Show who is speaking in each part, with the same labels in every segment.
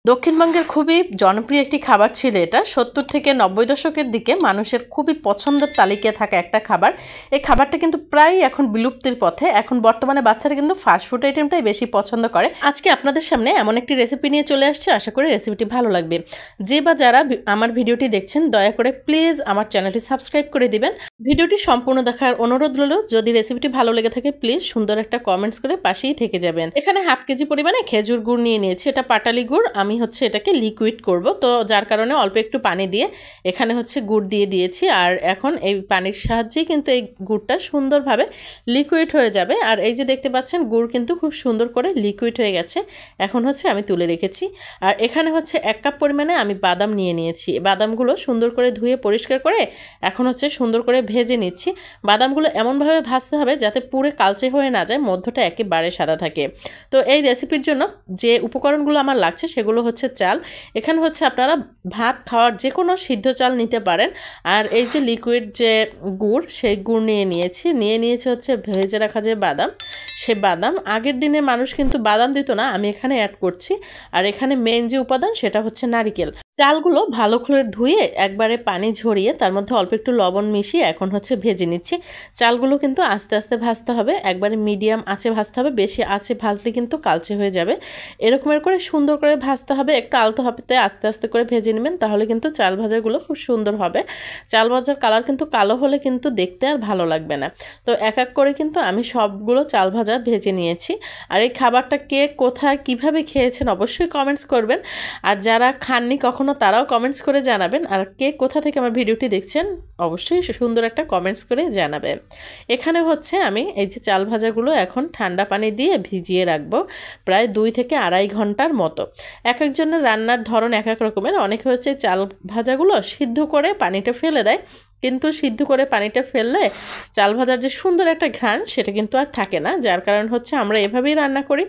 Speaker 1: দক্ষিণবঙ্গের খুবই জনপ্রিয় একটি খাবার ছিল এটা। ৭০ থেকে ৯০ দশকের দিকে মানুষের খুবই পছন্দের তালিকায় থাকা একটা খাবার। এই খাবারটা কিন্তু প্রায় এখন বিলুপ্তির পথে। এখন বর্তমানে বাচ্চারা কিন্তু ফাস্টফুড আইটেমটাই বেশি পছন্দ করে। আজকে আপনাদের সামনে এমন একটি রেসিপি নিয়ে চলে আসছে, আশা করি রেসিপিটি ভালো লাগবে। যে বা যারা আমার ভিডিওটি দেখছেন দয়া করে প্লিজ আমার চ্যানেলটি সাবস্ক্রাইব করে দিবেন। ভিডিওটি সম্পূর্ণ দেখার অনুরোধ রইল। যদি রেসিপিটি ভালো লেগে থাকে প্লিজ সুন্দর একটা কমেন্টস করে পাশেই থেকে যাবেন। এখানে হাফ কেজি পরিমাণে খেজুর গুড় নিয়ে নিয়েছি, এটা পাটালি গুড়। আমি হচ্ছে এটাকে লিকুইড করব, তো যার কারণে অল্প একটু পানি দিয়ে এখানে হচ্ছে গুড় দিয়ে দিয়েছি। আর এখন এই পানির সাহায্যেই কিন্তু এই গুড়টা সুন্দরভাবে লিকুইড হয়ে যাবে। আর এই যে দেখতে পাচ্ছেন গুড় কিন্তু খুব সুন্দর করে লিকুইড হয়ে গেছে। এখন হচ্ছে আমি তুলে রেখেছি। আর এখানে হচ্ছে 1 কাপ পরিমাণে আমি বাদাম নিয়ে নিয়েছি। বাদামগুলো সুন্দর করে ধুয়ে পরিষ্কার করে এখন হচ্ছে সুন্দর করে ভেজে নিচ্ছি। বাদামগুলো এমনভাবে ভাজতে হবে যাতে পুরো কালচে হয়ে না যায়, মধ্যটা একেবারে সাদা থাকে। তো এই রেসিপির জন্য যে উপকরণগুলো আমার লাগছে সেগুলো হচ্ছে চাল। এখানে হচ্ছে আপনারা ভাত খাওয়ার যে কোনো সিদ্ধ চাল নিতে পারেন। আর এই যে লিকুইড যে গুড়, সেই গুড় নিয়েছি হচ্ছে ভেজে রাখা যে বাদাম, সে বাদাম আগের দিনে মানুষ কিন্তু বাদাম দিত না, আমি এখানে অ্যাড করছি। আর এখানে মেইন যে উপাদান সেটা হচ্ছে নারিকেল। চালগুলো ভালো করে ধুয়ে একবারে পানি ঝরিয়ে তার মধ্যে অল্প একটু লবণ মিশিয়ে এখন হচ্ছে ভেজে নিচ্ছি। চালগুলো কিন্তু আস্তে আস্তে ভাজতে হবে, একবারে মিডিয়াম আঁচে ভাজতে হবে, বেশি আঁচে ভাজলে কিন্তু কালচে হয়ে যাবে। এরকমের করে সুন্দর করে ভাজতে হবে, একটু আলতো হাতে আস্তে আস্তে করে ভেজে নেবেন, তাহলে কিন্তু চাল ভাজাগুলো খুব সুন্দর হবে। চাল ভাজার কালার কিন্তু কালো হলে কিন্তু দেখতে আর ভালো লাগবে না। তো এক এক করে কিন্তু আমি সবগুলো চাল ভাজা ভেজে নিয়েছি। আর এই খাবারটা কে কোথায় কিভাবে খেয়েছেন অবশ্যই কমেন্টস করবেন। আর যারা খাননি কখনো তারাও কমেন্টস করে জানাবেন। আর কে কোথা থেকে আমার ভিডিওটি দেখছেন অবশ্যই সুন্দর একটা কমেন্টস করে জানাবেন। এখানে হচ্ছে আমি এই যে চাল ভাজাগুলো এখন ঠান্ডা পানি দিয়ে ভিজিয়ে রাখবো প্রায় 2 থেকে 2.5 ঘন্টার মতো। এক একজনের রান্নার ধরন এক এক রকমের। অনেকে হচ্ছে চাল ভাজাগুলো সিদ্ধ করে পানিটা ফেলে দেয়, কিন্তু সিদ্ধ করে পানিটা ফেললে চাল ভাজার যে সুন্দর একটা ঘ্রাণ সেটা কিন্তু আর থাকে না। যার কারণ হচ্ছে আমরা এভাবেই রান্না করি।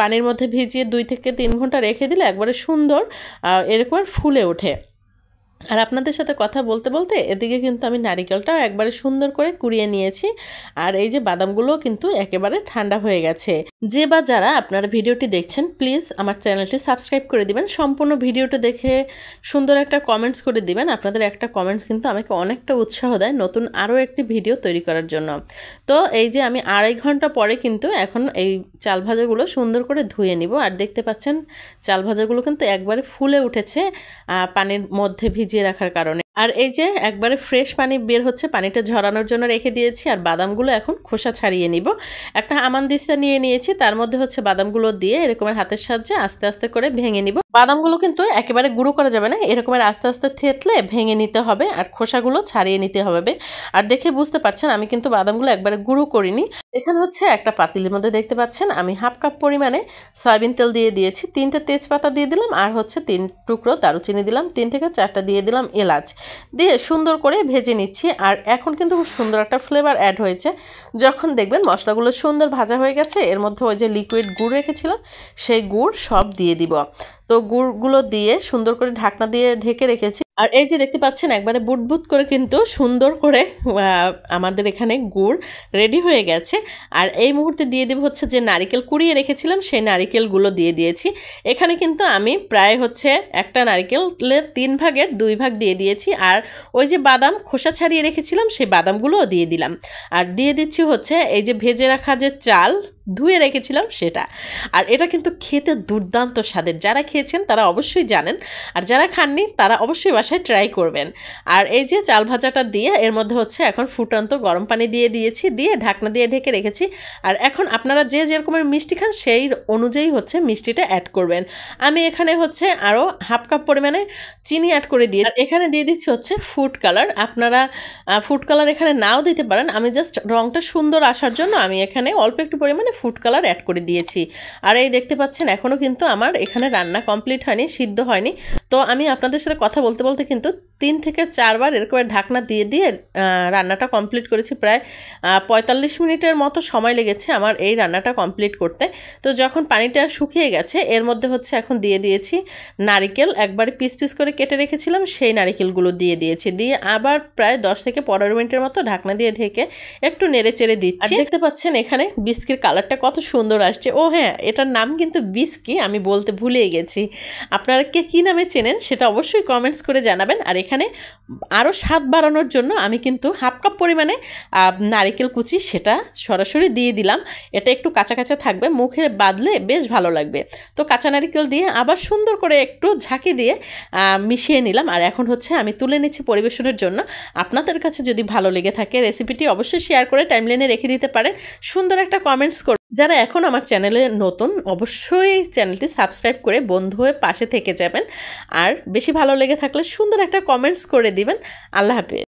Speaker 1: পানির মধ্যে ভিজিয়ে 2 থেকে 3 ঘন্টা রেখে দিলে একবারে সুন্দর এরকম ফুলে ওঠে। আর আপনাদের সাথে কথা বলতে বলতে এদিকে কিন্তু আমি নারিকেলটাও একবারে সুন্দর করে কুড়িয়ে নিয়েছি। আর এই যে বাদামগুলো কিন্তু একেবারে ঠান্ডা হয়ে গেছে। যে বা যারা আপনারা ভিডিওটি দেখছেন প্লিজ আমার চ্যানেলটি সাবস্ক্রাইব করে দিবেন। সম্পূর্ণ ভিডিওটা দেখে সুন্দর একটা কমেন্টস করে দিবেন। আপনাদের একটা কমেন্টস কিন্তু আমাকে অনেকটা উৎসাহ দেয় নতুন আরও একটি ভিডিও তৈরি করার জন্য। তো এই যে আমি 2.5 ঘন্টা পরে কিন্তু এখন এই চাল ভাজাগুলো সুন্দর করে ধুয়ে নিব। আর দেখতে পাচ্ছেন চাল ভাজাগুলো কিন্তু একবারে ফুলে উঠেছে পানির মধ্যে ভিজিয়ে রাখার কারণে। আর এই যে একবারে ফ্রেশ পানি বের হচ্ছে, পানিটা ঝরানোর জন্য রেখে দিয়েছি। আর বাদামগুলো এখন খোসা ছাড়িয়ে নিব। একটা হামানদিস্তা নিয়ে নিয়েছি, তার মধ্যে হচ্ছে বাদামগুলো দিয়ে এরকমের হাতের সাহায্যে আস্তে আস্তে করে ভেঙে নিব। বাদামগুলো কিন্তু একেবারে গুঁড়ো করা যাবে না, এরকমের আস্তে আস্তে থেতলে ভেঙে নিতে হবে আর খোসাগুলো ছাড়িয়ে নিতে হবে। আর দেখে বুঝতে পারছেন আমি কিন্তু বাদামগুলো একবারে গুঁড়ো করিনি। এখানে হচ্ছে একটা পাতিলের মধ্যে দেখতে পাচ্ছেন আমি 1/2 কাপ পরিমাণে সয়াবিন তেল দিয়ে দিয়েছি, 3টে তেজপাতা দিয়ে দিলাম, আর হচ্ছে 3 টুকরো দারুচিনি দিলাম, 3 থেকে 4টা দিয়ে দিলাম এলাচ, দিয়ে সুন্দর করে ভেজে নিচ্ছি। আর এখন কিন্তু খুব সুন্দর একটা ফ্লেভার অ্যাড হয়েছে। যখন দেখবেন মশলাগুলো সুন্দর ভাজা হয়ে গেছে, এর মধ্যে ওই যে লিকুইড গুড় রেখেছিলাম সেই গুড় সব দিয়ে দিব। তো গুড়গুলো দিয়ে সুন্দর করে ঢাকনা দিয়ে ঢেকে রেখেছি। আর এই যে দেখতে পাচ্ছেন একবারে বুটবুট করে কিন্তু সুন্দর করে আমাদের এখানে গুড় রেডি হয়ে গেছে। আর এই মুহূর্তে দিয়ে দেব হচ্ছে যে নারিকেল কুড়িয়ে রেখেছিলাম সেই নারিকেলগুলো দিয়ে দিয়েছি। এখানে কিন্তু আমি প্রায় হচ্ছে একটা নারিকেলের 3 ভাগের 2 ভাগ দিয়ে দিয়েছি। আর ওই যে বাদাম খোসা ছাড়িয়ে রেখেছিলাম সেই বাদামগুলোও দিয়ে দিলাম। আর দিয়ে দিচ্ছি হচ্ছে এই যে ভেজে রাখা যে চাল ধুয়ে রেখেছিলাম সেটা। আর এটা কিন্তু খেতে দুর্দান্ত স্বাদের। যারা খেয়েছেন তারা অবশ্যই জানেন, আর যারা খাননি তারা অবশ্যই বাসায় ট্রাই করবেন। আর এই যে চাল ভাজাটা দিয়ে এর মধ্যে হচ্ছে এখন ফুটন্ত গরম পানি দিয়ে দিয়েছি, দিয়ে ঢাকনা দিয়ে ঢেকে রেখেছি। আর এখন আপনারা যে যেরকমের মিষ্টি খান সেই অনুযায়ী হচ্ছে মিষ্টিটা অ্যাড করবেন। আমি এখানে হচ্ছে আরও 1/2 কাপ পরিমাণে চিনি অ্যাড করে দিয়ে এখানে দিয়ে দিচ্ছি হচ্ছে ফুড কালার। আপনারা ফুড কালার এখানে নাও দিতে পারেন, আমি জাস্ট রঙটা সুন্দর আসার জন্য আমি এখানে অল্প একটু পরিমাণে ফুড কালার অ্যাড করে দিয়েছি। আর এই দেখতে পাচ্ছেন এখনও কিন্তু আমার এখানে রান্না কমপ্লিট হয়নি, সিদ্ধ হয়নি। তো আমি আপনাদের সাথে কথা বলতে বলতে কিন্তু 3 থেকে 4 বার এরকম ঢাকনা দিয়ে দিয়ে রান্নাটা কমপ্লিট করেছি। প্রায় 45 মিনিটের মতো সময় লেগেছে আমার এই রান্নাটা কমপ্লিট করতে। তো যখন পানিটা শুকিয়ে গেছে এর মধ্যে হচ্ছে এখন দিয়ে দিয়েছি নারিকেল, একবারে পিস পিস করে কেটে রেখেছিলাম সেই নারিকেলগুলো দিয়ে দিয়েছি। দিয়ে আবার প্রায় 10 থেকে 15 মিনিটের মতো ঢাকনা দিয়ে ঢেকে একটু নেড়ে চেড়ে দিচ্ছি। আর দেখতে পাচ্ছেন এখানে বিস্কির কালারটা কত সুন্দর আসছে। ও হ্যাঁ, এটার নাম কিন্তু বিস্কি, আমি বলতে ভুলেই গেছি। আপনারা কে কী নামে চেনেন সেটা অবশ্যই কমেন্টস করে জানাবেন। আর এখানে আরও স্বাদ বাড়ানোর জন্য আমি কিন্তু হাফ কাপ পরিমাণে নারিকেল কুচি সেটা সরাসরি দিয়ে দিলাম। এটা একটু কাঁচা কাঁচা থাকবে, মুখে বাঁধলে বেশ ভালো লাগবে। তো কাঁচা নারিকেল দিয়ে আবার সুন্দর করে একটু ঝাঁকি দিয়ে মিশিয়ে নিলাম। আর এখন হচ্ছে আমি তুলে নিচ্ছি পরিবেশনের জন্য। আপনাদের কাছে যদি ভালো লেগে থাকে রেসিপিটি অবশ্যই শেয়ার করে টাইমলাইনে রেখে দিতে পারেন। সুন্দর একটা কমেন্টস করুন। যারা এখন আমার চ্যানেলে নতুন অবশ্যই চ্যানেলটি সাবস্ক্রাইব করে বন্ধু হয়ে পাশে থেকে যাবেন। আর বেশি ভালো লেগে থাকলে সুন্দর একটা কমেন্টস করে দিবেন। আল্লাহ হাফেজ।